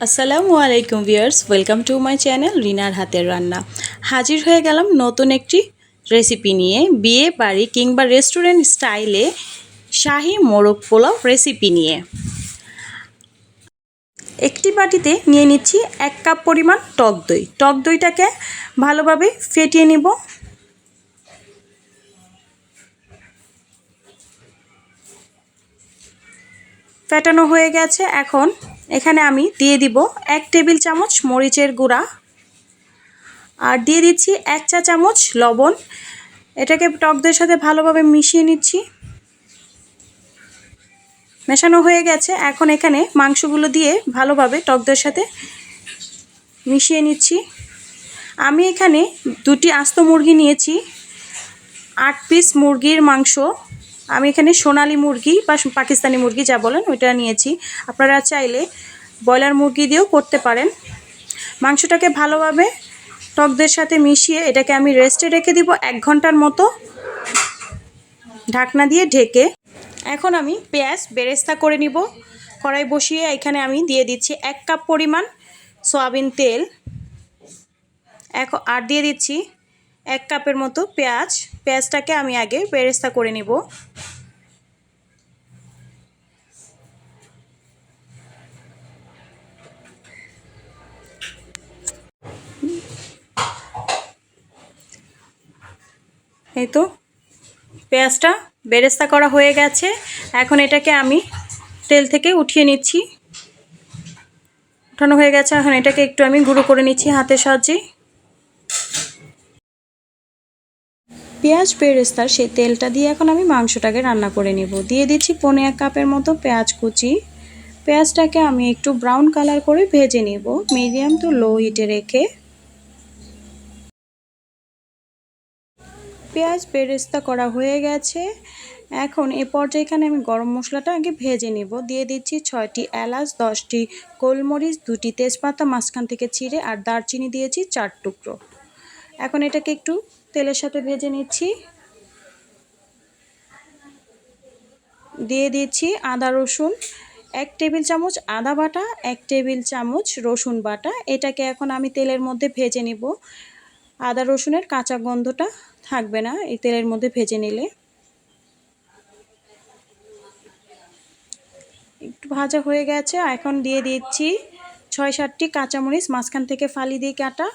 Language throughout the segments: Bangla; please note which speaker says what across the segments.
Speaker 1: আসসালামু আলাইকুম viewers, welcome to my channel রিনার হাতের রান্না। হাজির হয়ে গেলাম নতুন একটি রেসিপি নিয়ে। বিয়ে বাড়ি কিংবা রেস্টুরেন্ট স্টাইলে শাহি মোরগ পোলাও রেসিপি নিয়ে। একটি বাটিতে নিয়ে নিচ্ছি 1 কাপ পরিমাণ টক দই। টক দইটাকে ভালোভাবে ফেটিয়ে নিব। ফেটানো হয়ে গেছে। এখন এখানে আমি দিয়ে দিব 1 টেবিল চামচ মরিচের গুঁড়া আর দিয়ে দিচ্ছি 1 চা চামচ লবণ। এটাকে টক দইয়ের সাথে ভালোভাবে মিশিয়ে নিচ্ছি। মেশানো হয়ে গেছে। এখন এখানে মাংসগুলো দিয়ে ভালোভাবে টক দইয়ের সাথে মিশিয়ে নিচ্ছি। আমি এখানে 2টি আস্ত মুরগি নিয়েছি। 8 পিস মুরগির মাংস। আমি এখানে সোনালী মুরগি বা পাকিস্তানি মুরগি যা বলেন ওইটা নিয়েছি। আপনারা চাইলে ব্রয়লার মুরগি দিয়েও করতে পারেন। মাংসটাকে ভালোভাবে টক দইয়ের সাথে মিশিয়ে এটাকে আমি রেস্টে রেখে দিব 1 ঘন্টার মতো, ঢাকনা দিয়ে ঢেকে। এখন আমি পেঁয়াজ বেরেস্তা করে নিব। কড়াই বসিয়ে এখানে আমি দিয়ে দিচ্ছি 1 কাপ পরিমাণ সয়াবিন তেল। আর দিয়ে দিচ্ছি 1 কাপের মতো পেঁয়াজ। পেঁয়াজটাকে আমি আগে বেরেস্তা করে নিব। এই তো পেঁয়াজটা বেরেস্তা করা হয়ে গেছে। এখন এটাকে আমি তেল থেকে উঠিয়ে নিচ্ছি। উঠানো হয়ে গেছে। এখন এটাকে একটু আমি গুঁড়ো করে নিচ্ছি হাতের সাহায্যে। পেঁয়াজ বেরেস্তার সেই তেলটা দিয়ে এখন আমি মাংসটাকে রান্না করে নিব। দিয়ে দিচ্ছি 1.5 কাপের মতো পেঁয়াজ কুচি। পেঁয়াজটাকে আমি একটু ব্রাউন কালার করে ভেজে নিব মিডিয়াম টু লো হিটে রেখে। পেঁয়াজ বেরেস্তা করা হয়ে গেছে। এখন এ পর্যায়ে এখানে আমি গরম মশলাটা আগে ভেজে নিব। দিয়ে দিচ্ছি 6টি এলাচ, 10টি গোলমরিচ, 2টি তেজপাতা মাঝখান থেকে ছিঁড়ে, আর দারচিনি দিয়েছি 4 টুকরো। এখন এটাকে একটু তেলের সাথে ভেজে নিচ্ছি। দিয়ে দিচ্ছি আদা রসুন, 1 টেবিল চামচ আদা বাটা, 1 টেবিল চামচ রসুন বাটা। এটাকে এখন আমি তেলের মধ্যে ভেজে নিব। আদা রসুনের কাঁচা গন্ধটা থাকবে না এই তেলের মধ্যে ভেজে নিলে। একটু ভাজা হয়ে গেছে। এখন দিয়ে দিচ্ছি 6-7টি কাঁচামরিচ মাঝখান থেকে ফালি দিয়ে কাটা।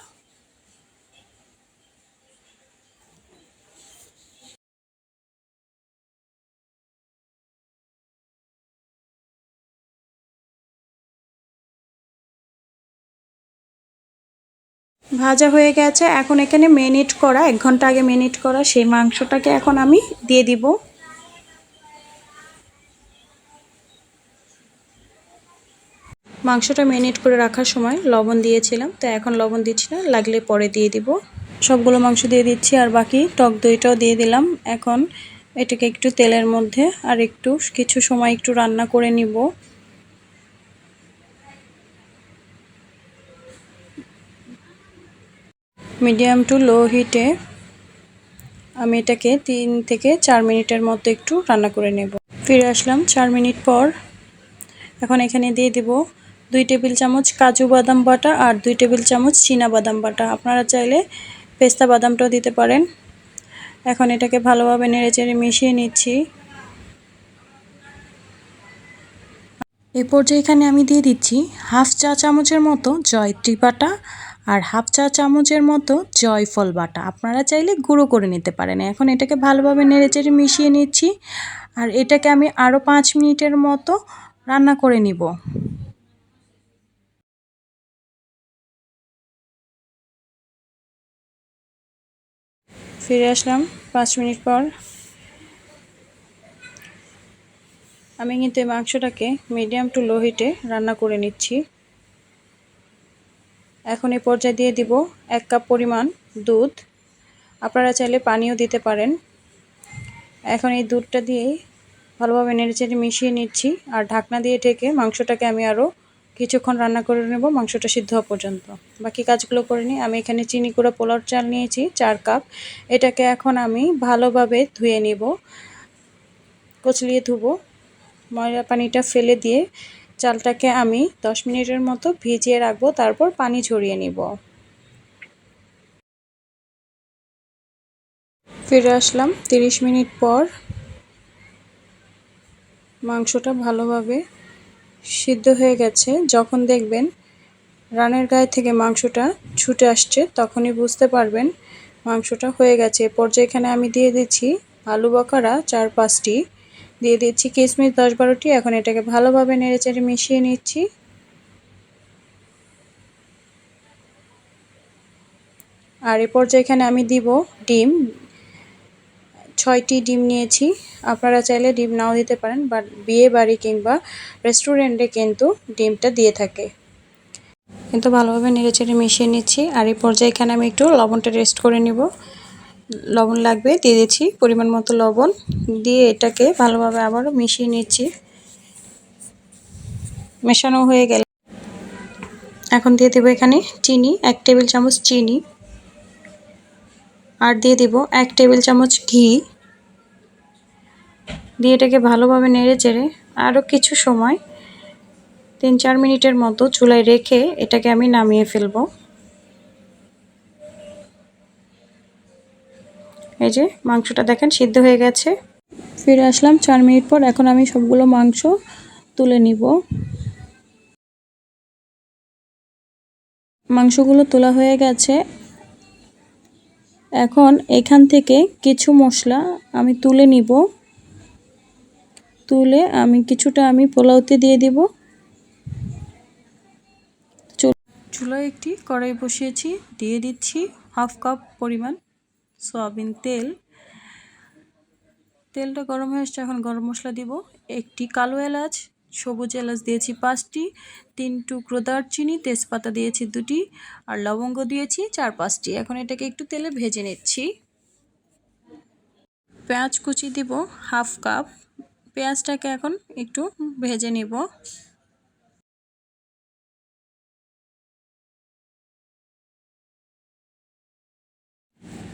Speaker 1: ভাজা হয়ে গেছে। এখন এখানে মেরিনেট করা 1 ঘন্টা আগে মেরিনেট করা সেই মাংসটাকে এখন আমি দিয়ে দিব। মাংসটা মেরিনেট করে রাখার সময় লবণ দিয়েছিলাম, তো এখন লবণ দিচ্ছি না, লাগলে পরে দিয়ে দিব। সবগুলো মাংস দিয়ে দিচ্ছি আর বাকি টক দইটাও দিয়ে দিলাম। এখন এটাকে একটু তেলের মধ্যে আর একটু কিছু সময় একটু রান্না করে নিব। মিডিয়াম টু লো হিটে আমি এটাকে 3 থেকে 4 মিনিটের মতো একটু রান্না করে নেব। ফিরে আসলাম 4 মিনিট পর। এখন এখানে দিয়ে দিব 2 টেবিল চামচ কাজু বাদাম বাটা আর 2 টেবিল চামচ চীনা বাদাম বাটা। আপনারা চাইলে পেস্তা বাদামটাও দিতে পারেন। এখন এটাকে ভালোভাবে নেড়েচেড়ে মিশিয়ে নিচ্ছি। এই পর্যায়ে এখানে আমি দিয়ে দিচ্ছি 1/2 চা চামচের মতো জয়ত্রী বাটা আর 1/2 চা চামচের মতো জয়ফল বাটা। আপনারা চাইলে গুঁড়ো করে নিতে পারেন। এখন এটাকে ভালোভাবে নেড়েচেড়ে মিশিয়ে নিচ্ছি আর এটাকে আমি আরও 5 মিনিটের মতো রান্না করে নিব। ফিরে আসলাম 5 মিনিট পর। আমি কিন্তু এই মাংসটাকে মিডিয়াম টু লো হিটে রান্না করে নিচ্ছি। এখন এই পর্যায়ে দিয়ে দিব 1 কাপ পরিমাণ দুধ। আপনারা চাইলে পানিও দিতে পারেন। এখন এই দুধটা দিয়ে ভালোভাবে নেড়েচেড়ে মিশিয়ে নিচ্ছি আর ঢাকনা দিয়ে ঢেকে মাংসটাকে আমি আরও কিছুক্ষণ রান্না করে নেব, মাংসটা সিদ্ধ হওয়া পর্যন্ত। বাকি কাজগুলো করে নিই। আমি এখানে চিনি গুঁড়া পোলাওর চাল নিয়েছি 4 কাপ। এটাকে এখন আমি ভালোভাবে ধুয়ে নেব, কচলিয়ে ধুবো। ময়লা পানিটা ফেলে দিয়ে চালটাকে আমি 10 মিনিটের মতো ভিজিয়ে রাখবো, তারপর পানি ঝরিয়ে নিব। ফিরে আসলাম 30 মিনিট পর। মাংসটা ভালোভাবে সিদ্ধ হয়ে গেছে। যখন দেখবেন রানের গায়ে থেকে মাংসটা ছুটে আসছে, তখনই বুঝতে পারবেন মাংসটা হয়ে গেছে। এ পর্যায়ে এখানে আমি দিয়ে দিচ্ছি আলু বখরা 4-5টি, দিয়ে দিচ্ছি কিশমিশ 10-12টি। এখন এটাকে ভালোভাবে নেড়েচেড়ে মিশিয়ে নিচ্ছি। আর এ পর্যায়ে এখানে আমি দিব ডিম। 6টি ডিম নিয়েছি। আপনারা চাইলে ডিম নাও দিতে পারেন, বাট বিয়ে বাড়ি কিংবা রেস্টুরেন্টে কিন্তু ডিমটা দিয়ে থাকে। কিন্তু ভালোভাবে নেড়েচেড়ে মিশিয়ে নিচ্ছি। আর এই পর্যায়ে এখানে আমি একটু লবণটা টেস্ট করে নিব। লবণ লাগবে, দিয়ে দিচ্ছি পরিমাণ মতো লবণ। দিয়ে এটাকে ভালোভাবে আবারও মিশিয়ে নিচ্ছি। মেশানো হয়ে গেলে এখন দিয়ে দেবো এখানে চিনি, 1 টেবিল চামচ চিনি। আর দিয়ে দেব 1 টেবিল চামচ ঘি। দিয়ে এটাকে ভালোভাবে নেড়েচেড়ে আরও কিছু সময় 3-4 মিনিটের মতো চুলায় রেখে এটাকে আমি নামিয়ে ফেলবো। এই যে মাংসটা দেখেন সিদ্ধ হয়ে গেছে। ফিরে আসলাম 4 মিনিট পর। এখন আমি সবগুলো মাংস তুলে নিব। মাংসগুলো তোলা হয়ে গেছে। এখন এখান থেকে কিছু মশলা আমি তুলে নিব। তুলে আমি কিছুটা পোলাওতে দিয়ে দিব। চুলায় একটি কড়াই বসিয়েছি, দিয়ে দিচ্ছি 1/2 কাপ পরিমাণ সয়াবিন তেল। তেলটা গরম হয়ে আসছে, এখন গরম মশলা দিব। একটি কালো এলাচ, সবুজ এলাচ দিয়েছি 5টি, 3 টুকরো দারচিনি, তেজপাতা দিয়েছি 2টি, আর লবঙ্গ দিয়েছি 4-5টি। এখন এটাকে একটু তেলে ভেজে নিচ্ছি। পেঁয়াজ কুচি দিব 1/2 কাপ। পেঁয়াজটাকে এখন একটু ভেজে নিব।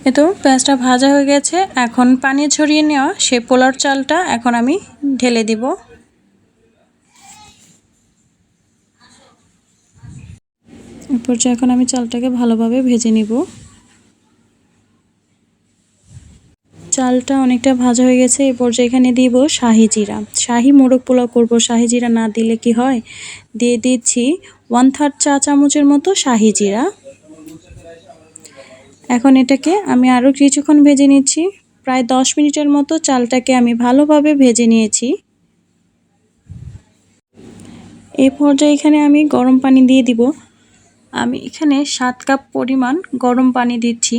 Speaker 1: এতো পেঁয়াজটা ভাজা হয়ে গেছে। এখন পানি ঝরিয়ে নেওয়া সেই পোলাওর চালটা এখন আমি ঢেলে দিব। এরপর এখন আমি চালটাকে ভালোভাবে ভেজে নিব। চালটা অনেকটা ভাজা হয়ে গেছে। এই পর্যায়ে এখানে দিব শাহি জিরা। শাহি মোরগ পোলাও করব, শাহি জিরা না দিলে কি হয়। দিয়ে দিচ্ছি 1/3 চা চামচের মতো শাহি জিরা। এখন এটাকে আমি আরও কিছুক্ষণ ভেজে নিচ্ছি। প্রায় 10 মিনিটের মতো চালটাকে আমি ভালোভাবে ভেজে নিয়েছি। এই পর্যায়ে এখানে আমি গরম পানি দিয়ে দিব। আমি এখানে 7 কাপ পরিমাণ গরম পানি দিচ্ছি।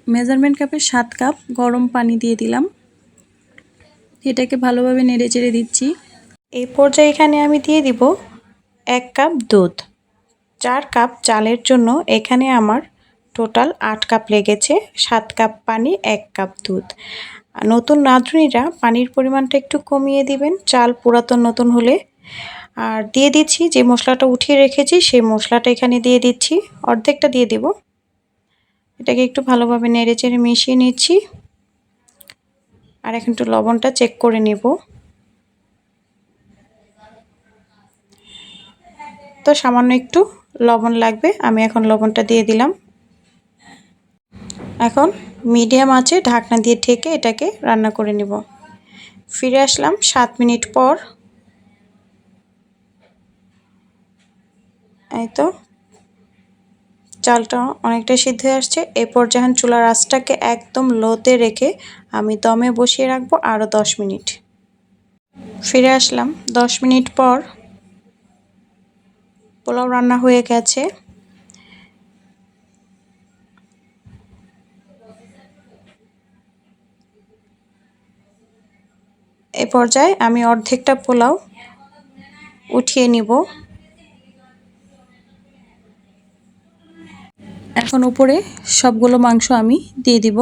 Speaker 1: মেজারমেন্ট কাপে 7 কাপ গরম পানি দিয়ে দিলাম। এটাকে ভালোভাবে নেড়েচেড়ে দিচ্ছি। এই পর্যায়ে এখানে আমি দিয়ে দিব 1 কাপ দুধ। 4 কাপ চালের জন্য এখানে আমার টোটাল 8 কাপ লেগেছে। 7 কাপ পানি, 1 কাপ দুধ। নতুন রাঁধুনিরা পানির পরিমাণটা একটু কমিয়ে দিবেন চাল পুরাতন নতুন হলে। আর দিয়ে দিচ্ছি যে মশলাটা উঠিয়ে রেখেছি, সেই মশলাটা এখানে দিয়ে দিচ্ছি। অর্ধেকটা দিয়ে দেব। এটাকে একটু ভালোভাবে নেড়েচেড়ে মিশিয়ে নিচ্ছি। আর এখন একটু লবণটা চেক করে নেব। তো সামান্য একটু লবণ লাগবে, আমি এখন লবণটা দিয়ে দিলাম। এখন মিডিয়াম আঁচে ঢাকনা দিয়ে ঢেকে এটাকে রান্না করে নেব। ফিরে আসলাম 7 মিনিট পর। এই তো চালটা অনেকটা সিদ্ধ হয়ে আসছে। এরপর যখন চুলার আঁচটাকে একদম লোতে রেখে আমি দমে বসিয়ে রাখবো আরও 10 মিনিট। ফিরে আসলাম 10 মিনিট পর। পোলাও রান্না হয়ে গেছে। এ পর্যায়ে আমি অর্ধেকটা পোলাও উঠিয়ে নিব। এখন উপরে সবগুলো মাংস আমি দিয়ে দিব।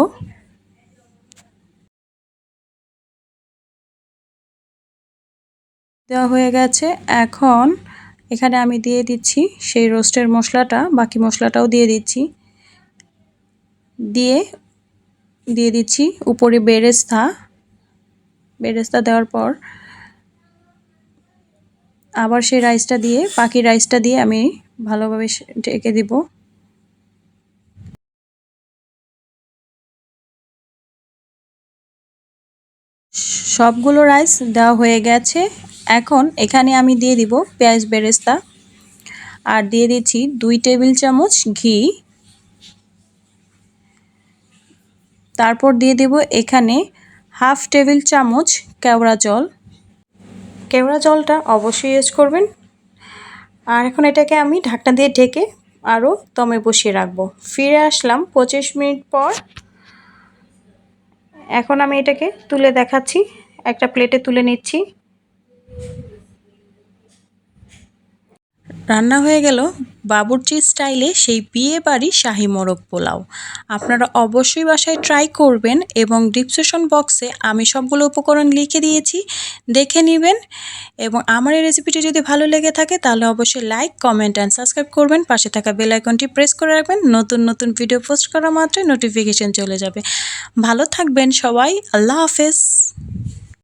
Speaker 1: দেওয়া হয়ে গেছে। এখন এখানে আমি দিয়ে দিচ্ছি সেই রোস্টের মশলাটা, বাকি মশলাটাও দিয়ে দিচ্ছি। দিয়ে দিচ্ছি উপরে বেরেস্তা। বেরেস্তা দেওয়ার পর আবার সেই রাইসটা দিয়ে বাকি রাইসটা দিয়ে আমি ভালোভাবে ঢেকে দিব। সবগুলো রাইস দেওয়া হয়ে গেছে। এখন এখানে আমি দিয়ে দিব পেঁয়াজ বেরেস্তা আর দিয়ে দিচ্ছি 2 টেবিল চামচ ঘি। তারপর দিয়ে দেব এখানে হাফ টেবিল চামচ কেওড়া জল। কেওড়া জলটা অবশ্যই ইউজ করবেন। আর এখন এটাকে আমি ঢাকনা দিয়ে ঢেকে আরও দমে বসিয়ে রাখবো। ফিরে আসলাম 25 মিনিট পর। এখন আমি এটাকে তুলে দেখাচ্ছি, একটা প্লেটে তুলে নিচ্ছি। রান্না হয়ে গেল বাবুর্চি স্টাইলে সেই বিয়ে বাড়ি শাহী মোরগ পোলাও। আপনারা অবশ্যই বাসায় ট্রাই করবেন এবং ডিসক্রিপশন বক্সে আমি সবগুলো উপকরণ লিখে দিয়েছি, দেখে নেবেন। এবং আমার এই রেসিপিটি যদি ভালো লেগে থাকে তাহলে অবশ্যই লাইক, কমেন্ট অ্যান্ড সাবস্ক্রাইব করবেন। পাশে থাকা বেল আইকনটি প্রেস করে রাখবেন, নতুন নতুন ভিডিও পোস্ট করা মাত্রই নোটিফিকেশন চলে যাবে। ভালো থাকবেন সবাই, আল্লাহ হাফেজ।